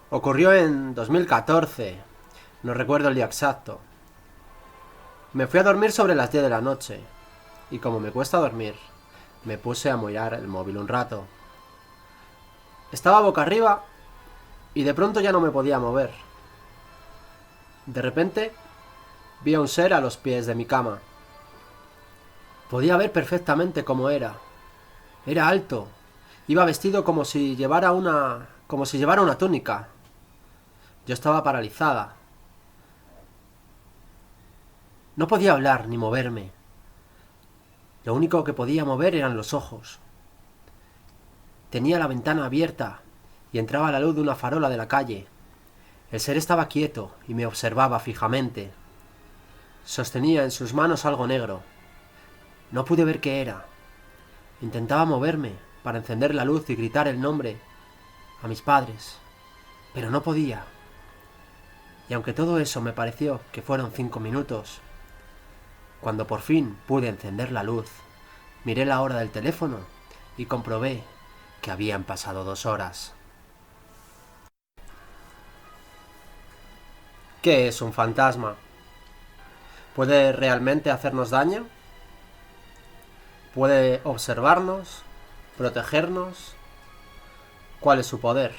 Ocurrió en 2014, no recuerdo el día exacto. Me fui a dormir sobre las 10 de la noche, y como me cuesta dormir, me puse a mirar el móvil un rato. Estaba boca arriba, y de pronto ya no me podía mover. De repente, vi a un ser a los pies de mi cama. Podía ver perfectamente cómo era. Era alto. Iba vestido como si llevara una túnica. Yo estaba paralizada. No podía hablar ni moverme. Lo único que podía mover eran los ojos. Tenía la ventana abierta y entraba la luz de una farola de la calle. El ser estaba quieto y me observaba fijamente. Sostenía en sus manos algo negro. No pude ver qué era. Intentaba moverme para encender la luz y gritar el nombre a mis padres, pero no podía. Y aunque todo eso me pareció que fueron 5 minutos, cuando por fin pude encender la luz, miré la hora del teléfono y comprobé que habían pasado 2 horas. ¿Qué es un fantasma? ¿Puede realmente hacernos daño? ¿Puede observarnos? ¿Protegernos? ¿Cuál es su poder?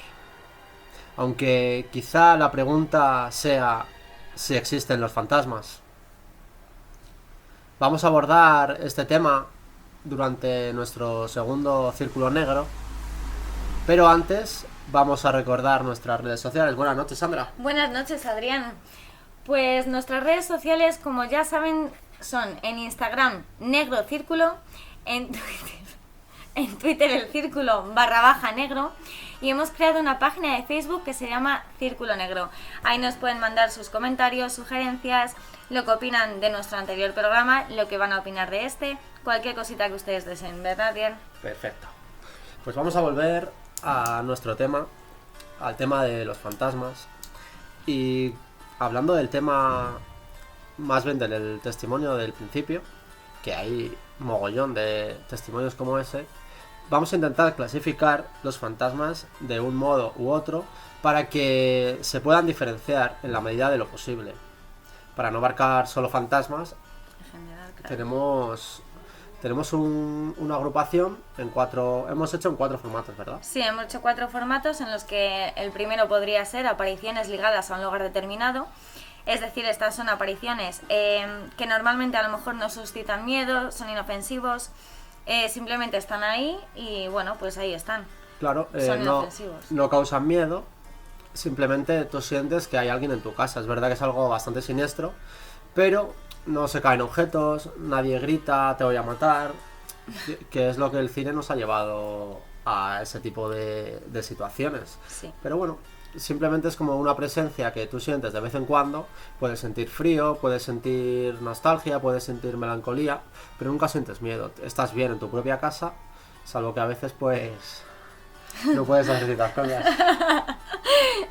Aunque quizá la pregunta sea si existen los fantasmas. Vamos a abordar este tema durante nuestro segundo círculo negro, pero antes vamos a recordar nuestras redes sociales. Buenas noches, Sandra. Buenas noches, Adrián. Pues nuestras redes sociales, como ya saben, son en Instagram Negro Círculo, en Twitter el Círculo / Negro, y hemos creado una página de Facebook que se llama Círculo Negro. Ahí nos pueden mandar sus comentarios, sugerencias, lo que opinan de nuestro anterior programa, lo que van a opinar de este, cualquier cosita que ustedes deseen, ¿verdad, Adrián? Perfecto. Pues vamos a volver a nuestro tema, al tema de los fantasmas. Y hablando del tema más bien del testimonio del principio, que hay mogollón de testimonios como ese, vamos a intentar clasificar los fantasmas de un modo u otro para que se puedan diferenciar en la medida de lo posible. Para no abarcar solo fantasmas, En general, claro. tenemos una agrupación hemos hecho en 4 formatos, ¿verdad? Sí, hemos hecho 4 formatos en los que el primero podría ser apariciones ligadas a un lugar determinado. Es decir, estas son apariciones que normalmente a lo mejor no suscitan miedo, son inofensivos, simplemente están ahí y bueno, pues ahí están. Claro, Son inofensivos. no causan miedo, simplemente tú sientes que hay alguien en tu casa. Es verdad que es algo bastante siniestro, pero no se caen objetos, nadie grita, te voy a matar, que es lo que el cine nos ha llevado a ese tipo de situaciones. Sí. Pero bueno, simplemente es como una presencia que tú sientes de vez en cuando. Puedes sentir frío, puedes sentir nostalgia, puedes sentir melancolía, pero nunca sientes miedo. Estás bien en tu propia casa, salvo que a veces pues no puedes hacer ciertas cosas.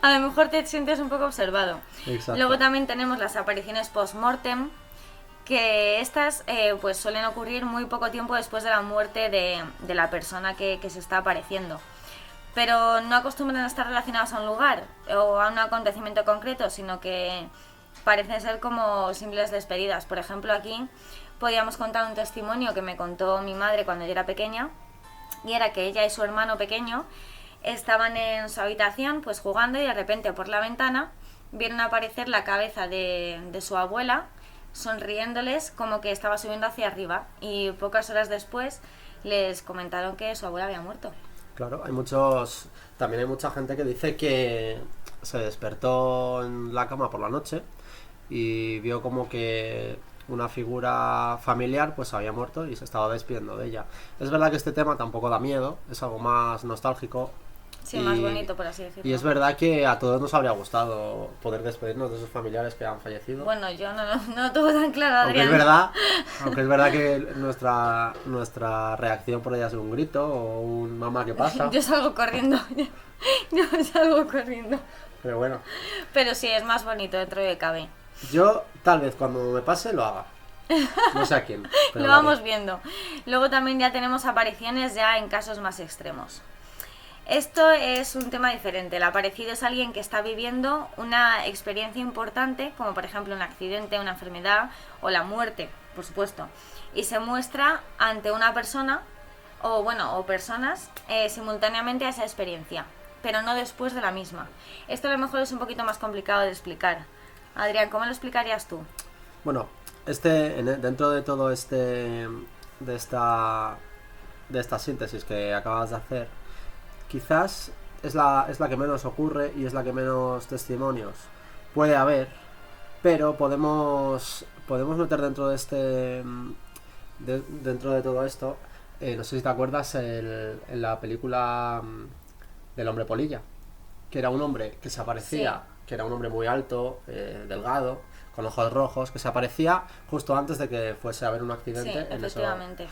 A lo mejor te sientes un poco observado. Exacto. Luego también tenemos las apariciones post-mortem, que estas pues suelen ocurrir muy poco tiempo después de la muerte de la persona que se está apareciendo. Pero no acostumbran a estar relacionados a un lugar o a un acontecimiento concreto, sino que parecen ser como simples despedidas. Por ejemplo, aquí podíamos contar un testimonio que me contó mi madre cuando yo era pequeña, y era que ella y su hermano pequeño estaban en su habitación pues jugando, y de repente por la ventana vieron aparecer la cabeza de su abuela sonriéndoles, como que estaba subiendo hacia arriba, y pocas horas después les comentaron que su abuela había muerto. Claro, también hay mucha gente que dice que se despertó en la cama por la noche y vio como que una figura familiar pues había muerto y se estaba despidiendo de ella. Es verdad que este tema tampoco da miedo, es algo más nostálgico. Sí, más bonito, por así decirlo. Y es verdad que a todos nos habría gustado poder despedirnos de esos familiares que han fallecido. Bueno, yo no lo tengo tan claro, Aunque Adrián. es verdad que nuestra reacción podría ser un grito o un mamá, ¿qué pasa? Yo salgo corriendo. Yo salgo corriendo. Pero bueno, Pero sí, es más bonito dentro de cabe. yo tal vez cuando me pase lo haga. No sé a quién. Pero Lo lo haré. vamos viendo. Luego también ya tenemos apariciones ya en casos más extremos. Esto es un tema diferente. El aparecido es alguien que está viviendo una experiencia importante, como por ejemplo un accidente, una enfermedad o la muerte, por supuesto, y se muestra ante una persona o personas simultáneamente a esa experiencia, pero no después de la misma. Esto a lo mejor es un poquito más complicado de explicar. Adrián, ¿cómo lo explicarías tú? Bueno, dentro de todo de esta síntesis que acabas de hacer, quizás es la que menos ocurre y es la que menos testimonios puede haber, pero podemos meter dentro dentro de todo esto, no sé si te acuerdas en la película del hombre polilla, que era un hombre que se aparecía, Sí. que era un hombre muy alto, delgado, con ojos rojos, que se aparecía justo antes de que fuese a haber un Sí, accidente en eso. efectivamente.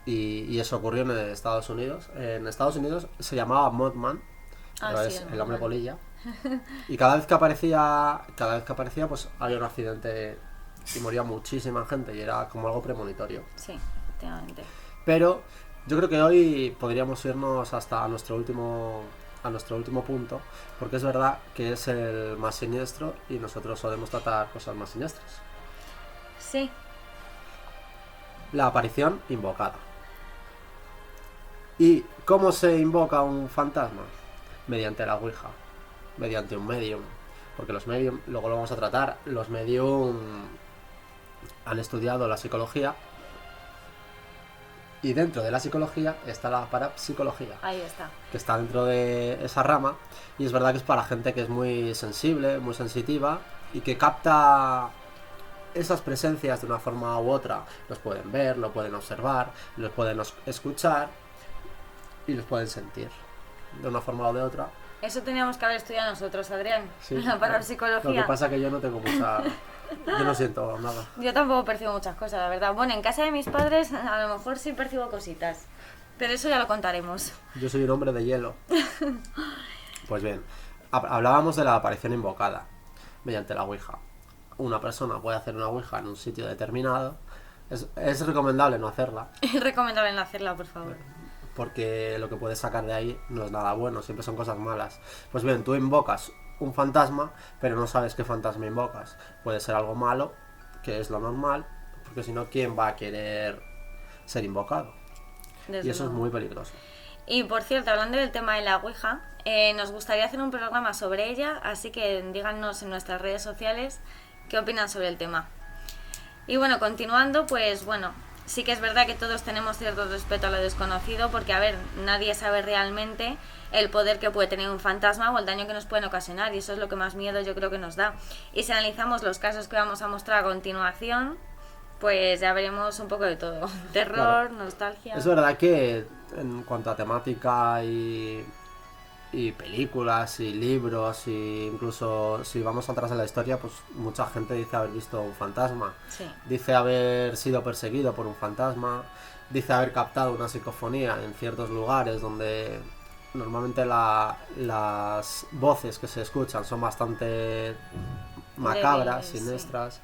Y eso ocurrió en Estados Unidos. En Estados Unidos se llamaba Mothman, Ah, pero sí, es el el hombre Mothman. polilla. Y cada vez que aparecía, pues había un accidente y moría muchísima gente y era como algo premonitorio. Sí, efectivamente. Pero yo creo que hoy podríamos irnos hasta a nuestro último punto, porque es verdad que es el más siniestro y nosotros solemos tratar cosas más siniestras. Sí, La aparición invocada. ¿Y cómo se invoca un fantasma? Mediante la Ouija, mediante un medium. Porque los medium, luego lo vamos a tratar, los medium han estudiado la psicología y dentro de la psicología está la parapsicología, ahí está. que está dentro de esa rama, y es verdad que es para gente que es muy sensible, muy sensitiva y que capta esas presencias de una forma u otra. Los pueden ver, lo pueden observar, los pueden escuchar y los pueden sentir de una forma o de otra. Eso teníamos que haber estudiado nosotros, Adrián, Sí, la parapsicología. Lo que pasa es que yo no tengo mucha... Yo no siento nada. Yo tampoco percibo muchas cosas, la verdad. Bueno, en casa de mis padres a lo mejor sí percibo cositas, pero eso ya lo contaremos. Yo soy un hombre de hielo. Pues bien, hablábamos de la aparición invocada mediante la Ouija. Una persona puede hacer una Ouija en un sitio determinado. Es recomendable no hacerla, Es recomendable no hacerla, por favor. porque lo que puedes sacar de ahí no es nada bueno, siempre son cosas malas. Pues bien, tú invocas un fantasma, pero no sabes qué fantasma invocas. Puede ser algo malo, que es lo normal, porque si no, ¿quién va a querer ser invocado? Desde Y eso es luego. muy peligroso. Y por cierto, hablando del tema de la Ouija, nos gustaría hacer un programa sobre ella, así que díganos en nuestras redes sociales qué opinan sobre el tema. Y bueno, continuando, pues bueno, sí que es verdad que todos tenemos cierto respeto a lo desconocido, porque a ver, nadie sabe realmente el poder que puede tener un fantasma o el daño que nos pueden ocasionar, y eso es lo que más miedo yo creo que nos da. Y si analizamos los casos que vamos a mostrar a continuación, pues ya veremos un poco de todo. Terror, Claro. nostalgia. Es verdad que en cuanto a temática y películas y libros, y incluso si vamos atrás en la historia, pues mucha gente dice haber visto un fantasma, Sí. dice haber sido perseguido por un fantasma, dice haber captado una psicofonía en ciertos lugares donde normalmente las voces que se escuchan son bastante macabras, Débiles, siniestras.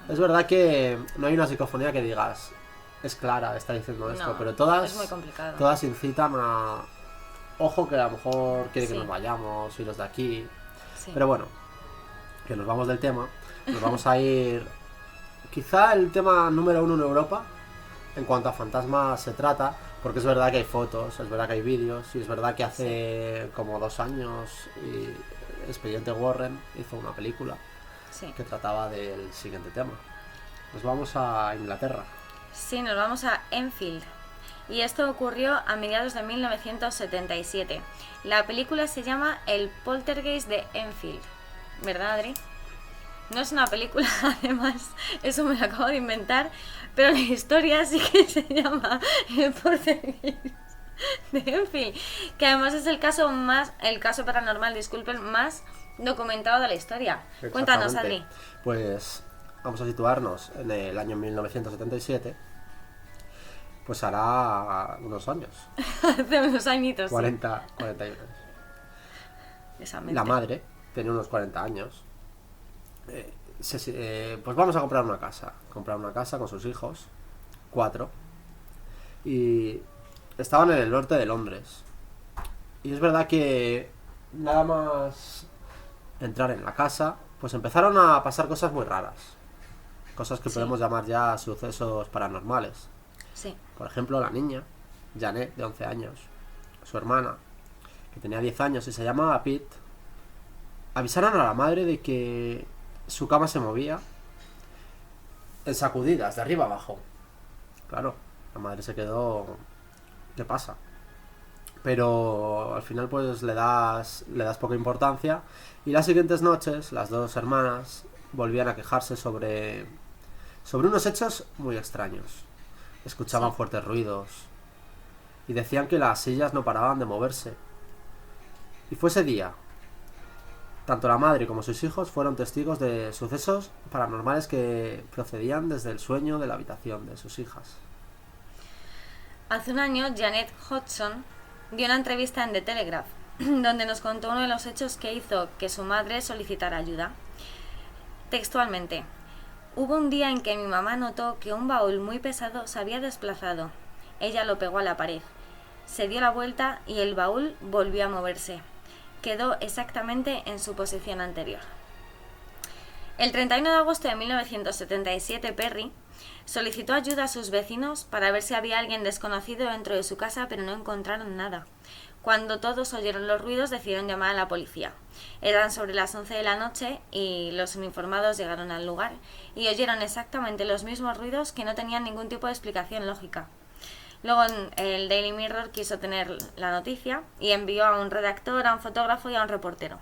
Es verdad que no hay una psicofonía que digas es clara, está diciendo esto, No, pero es muy complicado. todas incitan a... Ojo que a lo mejor quiere que Sí. nos vayamos, iros de aquí. Sí. Pero bueno, que nos vamos del tema. Nos vamos a ir... Quizá el tema número uno en Europa en cuanto a fantasmas se trata, porque es verdad que hay fotos, es verdad que hay vídeos, y es verdad que hace como 2 años Expediente Warren hizo una película Sí. que trataba del siguiente tema. Nos vamos a Inglaterra. Sí, nos vamos a Enfield. Y esto ocurrió a mediados de 1977. La película se llama El Poltergeist de Enfield. ¿Verdad, Adri? No es una película, además, eso me lo acabo de inventar, pero la historia sí que se llama El Poltergeist de Enfield, que además es el caso paranormal, disculpen, más documentado de la historia. Cuéntanos, Adri. Exactamente. Pues vamos a situarnos en el año 1977. Pues hará unos años, Hace unos añitos. 41 años. Esa mente. La madre tenía unos 40 años. Pues vamos a comprar una casa. Comprar una casa con sus hijos, 4. Y estaban en el norte de Londres. Y es verdad que nada más entrar en la casa, pues empezaron a pasar cosas muy raras. Cosas que Sí. podemos llamar ya sucesos paranormales. Sí. Por ejemplo, la niña, Janet, de 11 años, su hermana, que tenía 10 años y se llamaba Pete, avisaron a la madre de que su cama se movía en sacudidas, de arriba abajo. Claro, la madre se quedó... ¿Qué pasa? Pero al final pues le das poca importancia y las siguientes noches las dos hermanas volvían a quejarse sobre unos hechos muy extraños. Escuchaban Sí. fuertes ruidos y decían que las sillas no paraban de moverse. Y fue ese día. Tanto la madre como sus hijos fueron testigos de sucesos paranormales que procedían desde el sueño de la habitación de sus hijas. Hace un año, Janet Hodgson dio una entrevista en The Telegraph, donde nos contó uno de los hechos que hizo que su madre solicitara ayuda. Textualmente, hubo un día en que mi mamá notó que un baúl muy pesado se había desplazado. Ella lo pegó a la pared. Se dio la vuelta y el baúl volvió a moverse. Quedó exactamente en su posición anterior. El 31 de agosto de 1977, Perry solicitó ayuda a sus vecinos para ver si había alguien desconocido dentro de su casa, pero no encontraron nada. Cuando todos oyeron los ruidos, decidieron llamar a la policía. Eran sobre las 11 de la noche y los uniformados llegaron al lugar y oyeron exactamente los mismos ruidos que no tenían ningún tipo de explicación lógica. Luego el Daily Mirror quiso tener la noticia y envió a un redactor, a un fotógrafo y a un reportero.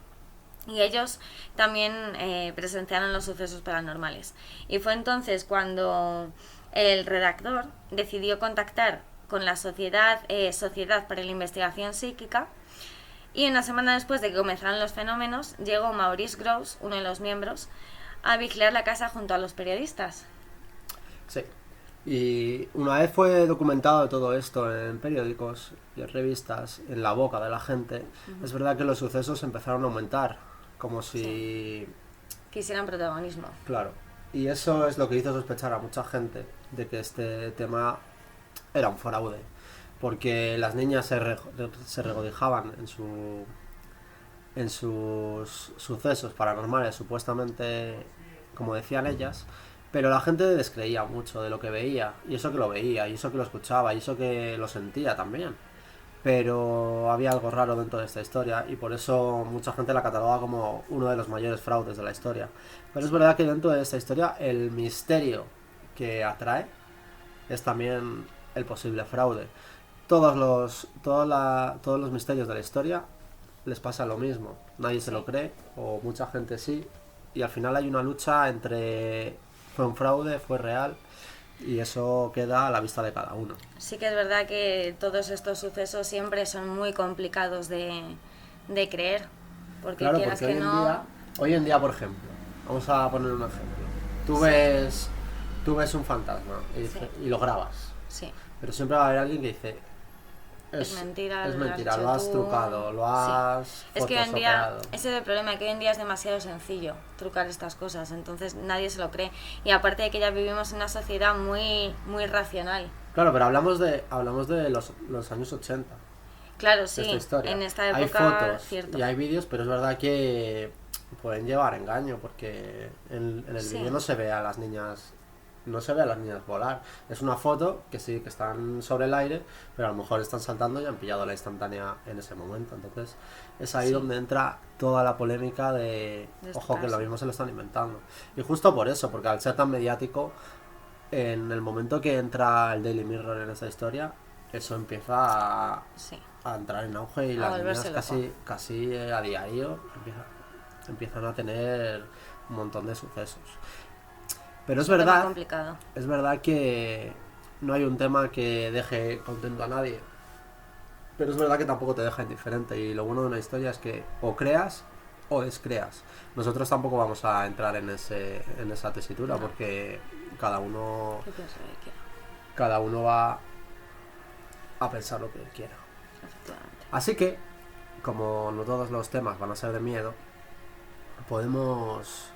Y ellos también presenciaron los sucesos paranormales. Y fue entonces cuando el redactor decidió contactar con la Sociedad para la Investigación Psíquica. Y una semana después de que comenzaran los fenómenos, llegó Maurice Grosse, uno de los miembros, a vigilar la casa junto a los periodistas. Sí. Y una vez fue documentado todo esto en periódicos y en revistas, en la boca de la gente, es verdad que los sucesos empezaron a aumentar, como si... Quisieran protagonismo. Claro. Y eso es lo que hizo sospechar a mucha gente de que este tema era un fraude. Porque las niñas se regocijaban en sus sucesos paranormales, supuestamente, como decían ellas, pero la gente descreía mucho de lo que veía, y eso que lo veía, y eso que lo escuchaba, y eso que lo sentía también. Pero había algo raro dentro de esta historia, y por eso mucha gente la cataloga como uno de los mayores fraudes de la historia. Pero es verdad que dentro de esta historia el misterio que atrae es también el posible fraude. Todos los misterios de la historia les pasa lo mismo. Nadie se lo cree, o mucha gente sí, y al final hay una lucha entre fue un fraude, fue real, y eso queda a la vista de cada uno. Sí que es verdad que todos estos sucesos siempre son muy complicados de creer, porque Claro, quieras porque que no... hoy en día, por ejemplo, vamos a poner un ejemplo. Tú ves un fantasma y lo grabas, Sí, pero siempre va a haber alguien que dice es mentira, es lo has mentira, hecho lo has tú. trucado, lo has Es que hoy en día, photoshopeado. ese es el problema, que hoy en día es demasiado sencillo trucar estas cosas, entonces nadie se lo cree. Y aparte de que ya vivimos en una sociedad muy, muy racional. Claro, pero hablamos de los años 80. Claro, De sí, esta historia. en esta Hay época, fotos cierto. y hay vídeos, pero es verdad que pueden llevar engaño porque en el Sí. vídeo no se ve a las niñas volar. Es una foto que sí que están sobre el aire, pero a lo mejor están saltando y han pillado la instantánea en ese momento. Entonces es ahí Sí. donde entra toda la polémica de este ojo, que caso. lo mismo se lo están inventando. Y justo por eso, porque al ser tan mediático, en el momento que entra el Daily Mirror en esa historia, eso empieza Sí. a entrar en auge y A las niñas volverse loco. casi a diario empiezan a tener un montón de sucesos. Pero es un tema verdad, complicado. es verdad que no hay un tema que deje contento a nadie. Pero es verdad que tampoco te deja indiferente. Y lo bueno de una historia es que o creas o descreas. Nosotros tampoco vamos a entrar en esa tesitura, No. porque cada uno Yo pienso que quiero, cada uno va a pensar lo que quiera. efectivamente. Así que, como no todos los temas van a ser de miedo, podemos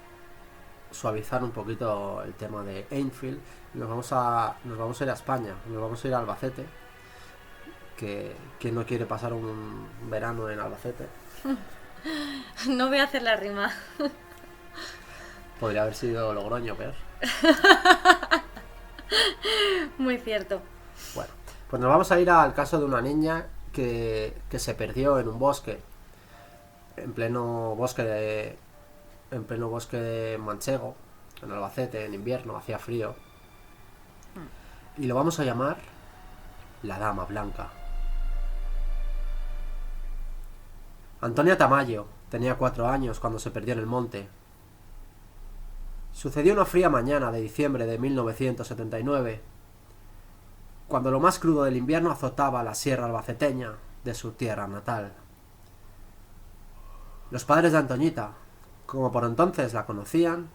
suavizar un poquito el tema de Enfield y nos vamos a ir a España, nos vamos a ir a Albacete, que ¿quién no quiere pasar un verano en Albacete? No voy a hacer la rima. Podría haber sido Logroño, peor. Muy cierto. Bueno, pues nos vamos a ir al caso de una niña que se perdió en un bosque, en pleno bosque de Manchego, en Albacete, en invierno, hacía frío. Y lo vamos a llamar la Dama Blanca. Antonia Tamayo tenía 4 años cuando se perdió en el monte. Sucedió una fría mañana de diciembre de 1979, cuando lo más crudo del invierno azotaba la sierra albaceteña de su tierra natal. Los padres de Antoñita, como por entonces la conocían,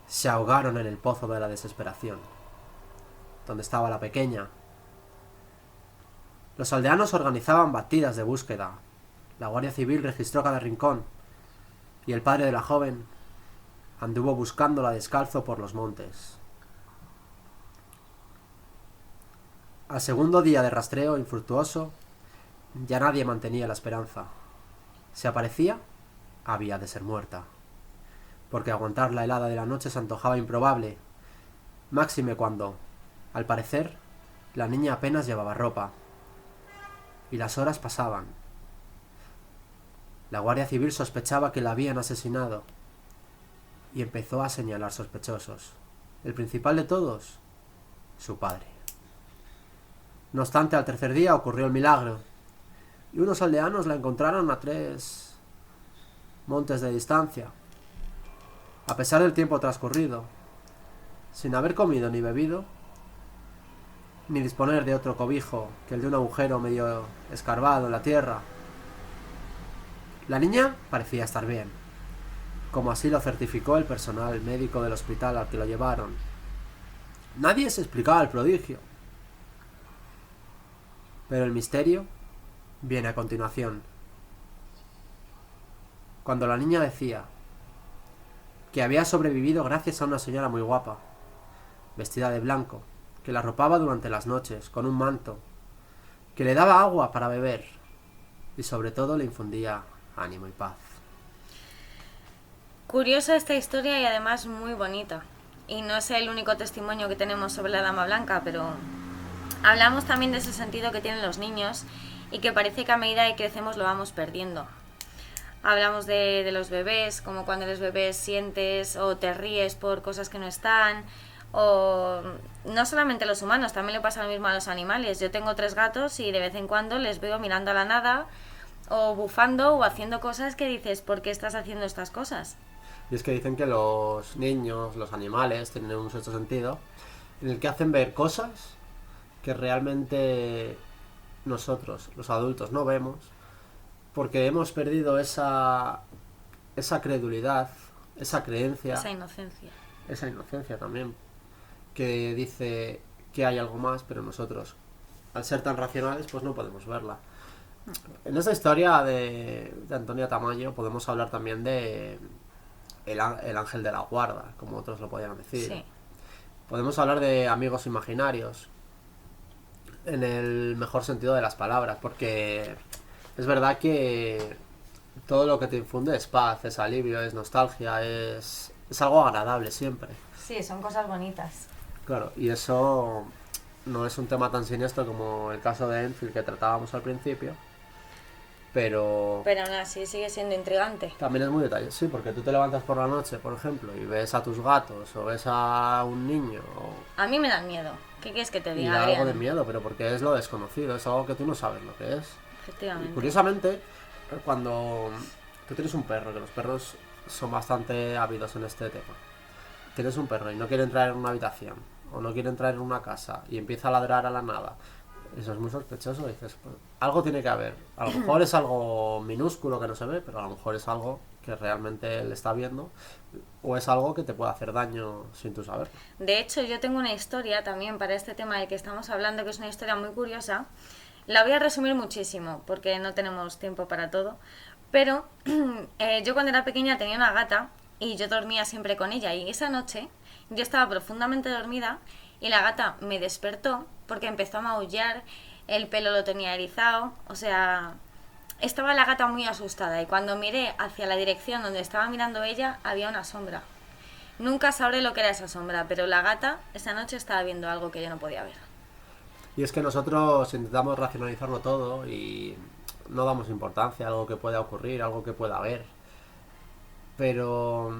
se ahogaron en el pozo de la desesperación, donde estaba la pequeña. Los aldeanos organizaban batidas de búsqueda. La Guardia Civil registró cada rincón, y el padre de la joven anduvo buscándola descalzo por los montes. Al segundo día de rastreo infructuoso, ya nadie mantenía la esperanza. Si aparecía, había de ser muerta, porque aguantar la helada de la noche se antojaba improbable, máxime cuando, al parecer, la niña apenas llevaba ropa, y las horas pasaban. La Guardia Civil sospechaba que la habían asesinado, y empezó a señalar sospechosos. El principal de todos, su padre. No obstante, al tercer día ocurrió el milagro, y unos aldeanos la encontraron a 3 montes de distancia. A pesar del tiempo transcurrido, sin haber comido ni bebido, ni disponer de otro cobijo que el de un agujero medio escarbado en la tierra, la niña parecía estar bien, como así lo certificó el personal médico del hospital al que lo llevaron. Nadie se explicaba el prodigio, pero el misterio viene a continuación. Cuando la niña decía que había sobrevivido gracias a una señora muy guapa, vestida de blanco, que la arropaba durante las noches con un manto, que le daba agua para beber y sobre todo le infundía ánimo y paz. Curiosa esta historia y además muy bonita. Y no es el único testimonio que tenemos sobre la Dama Blanca, pero hablamos también de ese sentido que tienen los niños y que parece que a medida que crecemos lo vamos perdiendo. Hablamos de los bebés, como cuando eres bebé sientes o te ríes por cosas que no están, o no solamente a los humanos, también le pasa lo mismo a los animales. Yo tengo 3 gatos y de vez en cuando les veo mirando a la nada o bufando o haciendo cosas que dices, ¿por qué estás haciendo estas cosas? Y es que dicen que los niños, los animales, tienen un sexto sentido en el que hacen ver cosas que realmente nosotros, los adultos, no vemos, porque hemos perdido esa credulidad, esa creencia, esa inocencia también, que dice que hay algo más, pero nosotros, al ser tan racionales, pues no podemos verla. En esta historia de Antonia Tamayo podemos hablar también de el ángel de la guarda, como otros lo podrían decir. Sí. Podemos hablar de amigos imaginarios, en el mejor sentido de las palabras, porque es verdad que todo lo que te infunde es paz, es alivio, es nostalgia, es algo agradable siempre. Sí, son cosas bonitas. Claro, y eso no es un tema tan siniestro como el caso de Enfield que tratábamos al principio, pero aún así sigue siendo intrigante. También es muy detalle, sí, porque tú te levantas por la noche, por ejemplo, y ves a tus gatos o ves a un niño. A mí me dan miedo. ¿Qué quieres que te diga? Y da Adrián? algo de miedo, pero porque es lo desconocido, es algo que tú no sabes lo que es. Efectivamente. Y curiosamente, cuando tú tienes un perro, que los perros son bastante ávidos en este tema, tienes un perro y no quiere entrar en una habitación o no quiere entrar en una casa y empieza a ladrar a la nada, eso es muy sospechoso. Dices, pues, algo tiene que haber. A lo mejor es algo minúsculo que no se ve, pero a lo mejor es algo que realmente él está viendo, o es algo que te puede hacer daño sin tú saberlo. De hecho, yo tengo una historia también para este tema del que estamos hablando, que es una historia muy curiosa. La voy a resumir muchísimo, porque no tenemos tiempo para todo. Pero yo cuando era pequeña tenía una gata y yo dormía siempre con ella. Y esa noche yo estaba profundamente dormida y la gata me despertó porque empezó a maullar el pelo lo tenía erizado, o sea, estaba la gata muy asustada y cuando miré hacia la dirección donde estaba mirando ella había una sombra. Nunca sabré lo que era esa sombra, pero la gata esa noche estaba viendo algo que yo no podía ver. Y es que nosotros intentamos racionalizarlo todo y no damos importancia a algo que pueda ocurrir, algo que pueda haber. Pero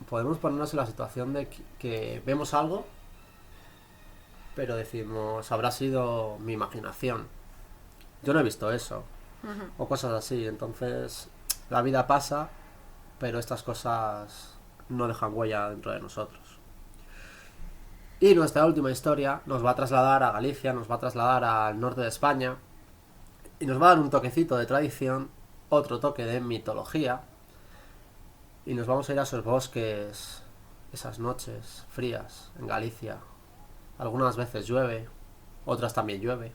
podemos ponernos en la situación de que vemos algo, pero decimos, habrá sido mi imaginación. Yo no he visto eso. O cosas así. Entonces, la vida pasa, pero estas cosas no dejan huella dentro de nosotros. Y nuestra última historia nos va a trasladar a Galicia, nos va a trasladar al norte de España y nos va a dar un toquecito de tradición, otro toque de mitología, y nos vamos a ir a esos bosques, esas noches frías en Galicia. Algunas veces llueve, otras también llueve.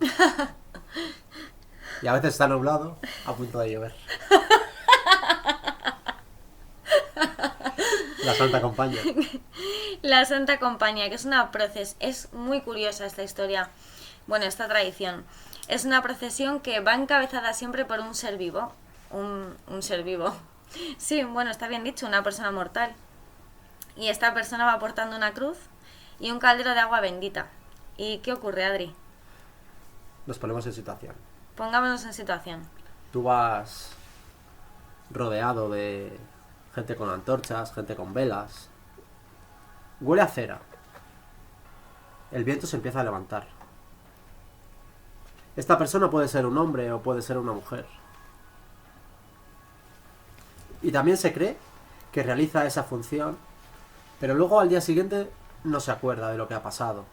Y a veces está nublado, a punto de llover. La Santa Compaña. La Santa Compaña, que es una procesión, es muy curiosa esta historia, bueno, esta tradición. Es una procesión que va encabezada siempre por un ser vivo, un ser vivo. Sí, bueno, está bien dicho, una persona mortal. Y esta persona va portando una cruz y un caldero de agua bendita. ¿Y qué ocurre, Adri? Nos ponemos en situación. Pongámonos en situación. Tú vas rodeado de gente con antorchas, gente con velas. Huele a cera. El viento se empieza a levantar. Esta persona puede ser un hombre o puede ser una mujer. Y también se cree que realiza esa función, pero luego al día siguiente no se acuerda de lo que ha pasado.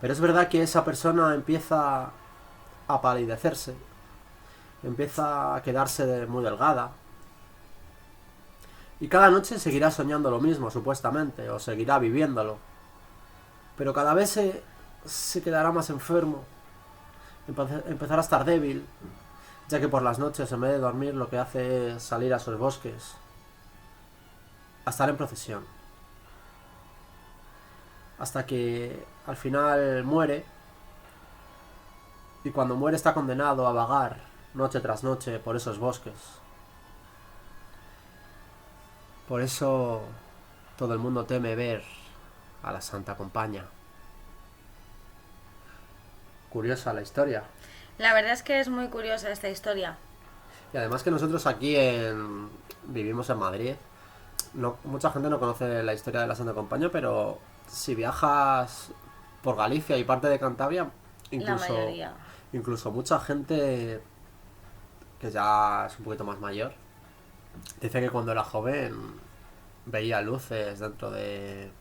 Pero es verdad que esa persona empieza a palidecerse, empieza a quedarse muy delgada, y cada noche seguirá soñando lo mismo, supuestamente, o seguirá viviéndolo. Pero cada vez se quedará más enfermo, empezará a estar débil, ya que por las noches, en vez de dormir, lo que hace es salir a sus bosques, a estar en procesión. Hasta que al final muere, y cuando muere está condenado a vagar noche tras noche por esos bosques. Por eso todo el mundo teme ver a la Santa Compaña. Curiosa la historia. La verdad es que es muy curiosa esta historia. Y además que nosotros aquí vivimos en Madrid. No, mucha gente no conoce la historia de la Santa Compaña, pero si viajas por Galicia y parte de Cantabria, La mayoría. incluso mucha gente que ya es un poquito más mayor dice que cuando era joven veía luces dentro de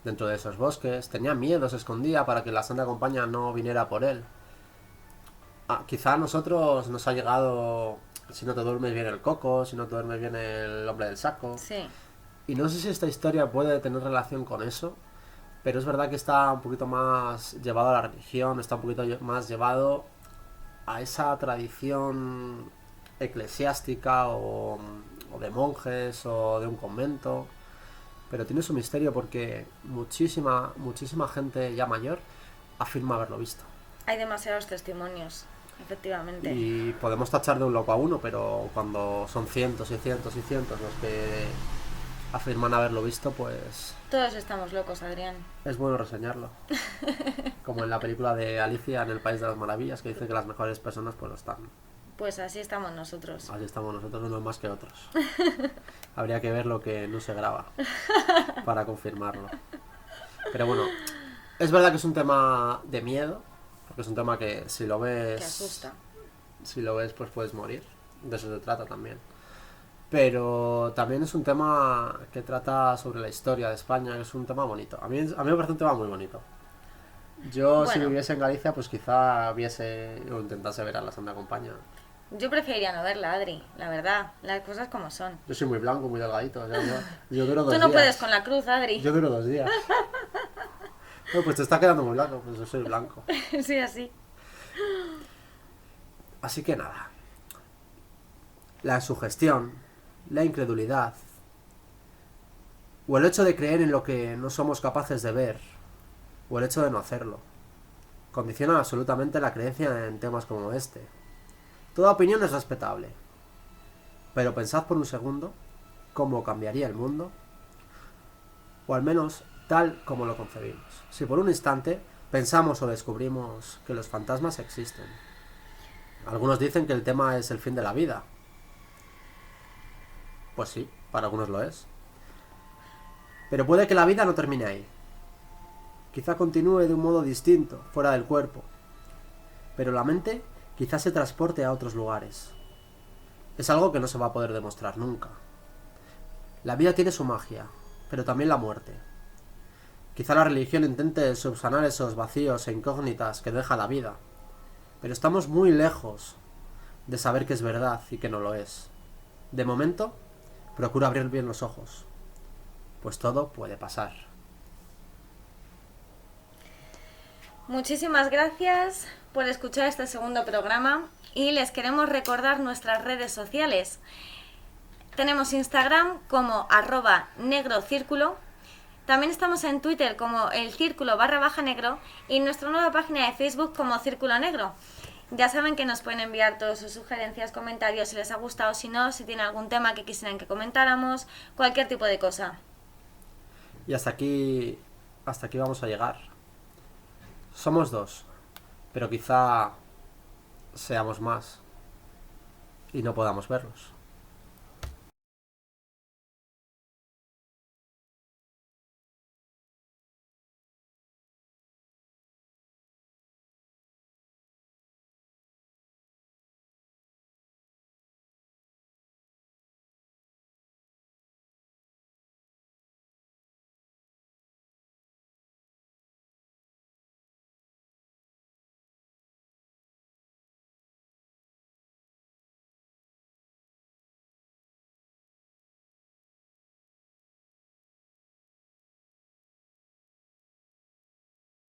esos bosques, tenía miedo, se escondía para que la Santa Compaña no viniera por él. Quizá a nosotros nos ha llegado, si no te duermes bien el coco, si no te duermes bien el hombre del saco. Sí. Y no sé si esta historia puede tener relación con eso, pero es verdad que está un poquito más llevado a la religión, está un poquito más llevado a esa tradición eclesiástica o de monjes o de un convento. Pero tiene su misterio porque muchísima gente ya mayor afirma haberlo visto. Hay demasiados testimonios, efectivamente. Y podemos tachar de un loco a uno, pero cuando son cientos y cientos y cientos los que afirman haberlo visto, pues Todos estamos locos, Adrián. es bueno reseñarlo. Como en la película de Alicia en el País de las Maravillas, que dice que las mejores personas pues lo están. Pues así estamos nosotros. Así estamos nosotros, unos más que otros. Habría que ver lo que no se graba para confirmarlo. Pero bueno, es verdad que es un tema de miedo, porque es un tema que si lo ves... Que asusta. Si lo ves, pues puedes morir. De eso se trata también. Pero también es un tema que trata sobre la historia de España, que es un tema bonito. A mí me parece un tema muy bonito. Yo, si viviese en Galicia, pues quizá viese o intentase ver a la Santa Compaña. Yo preferiría no verla, Adri, la verdad. Las cosas como son. Yo soy muy blanco, muy delgadito. O sea, yo duro 2 Tú días. no puedes con la cruz, Adri. Yo duro 2 días. No, pues te está quedando muy blanco, pues yo soy blanco. Sí, así. Así que nada. La sugestión, la incredulidad, o el hecho de creer en lo que no somos capaces de ver, o el hecho de no hacerlo, condicionan absolutamente la creencia en temas como este. Toda opinión es respetable, pero pensad por un segundo cómo cambiaría el mundo, o al menos tal como lo concebimos, si por un instante pensamos o descubrimos que los fantasmas existen. Algunos dicen que el tema es el fin de la vida. Pues sí, para algunos lo es. Pero puede que la vida no termine ahí. Quizá continúe de un modo distinto, fuera del cuerpo. Pero la mente quizá se transporte a otros lugares. Es algo que no se va a poder demostrar nunca. La vida tiene su magia, pero también la muerte. Quizá la religión intente subsanar esos vacíos e incógnitas que deja la vida, pero estamos muy lejos de saber que es verdad y que no lo es. De momento, procura abrir bien los ojos, pues todo puede pasar. Muchísimas gracias por escuchar este segundo programa y les queremos recordar nuestras redes sociales. Tenemos Instagram como @negrocírculo. También estamos en Twitter como el círculo_negro y nuestra nueva página de Facebook como Círculo Negro. Ya saben que nos pueden enviar todas sus sugerencias, comentarios si les ha gustado, si no, si tienen algún tema que quisieran que comentáramos, cualquier tipo de cosa. Y hasta aquí vamos a llegar. Somos dos, pero quizá seamos más y no podamos verlos.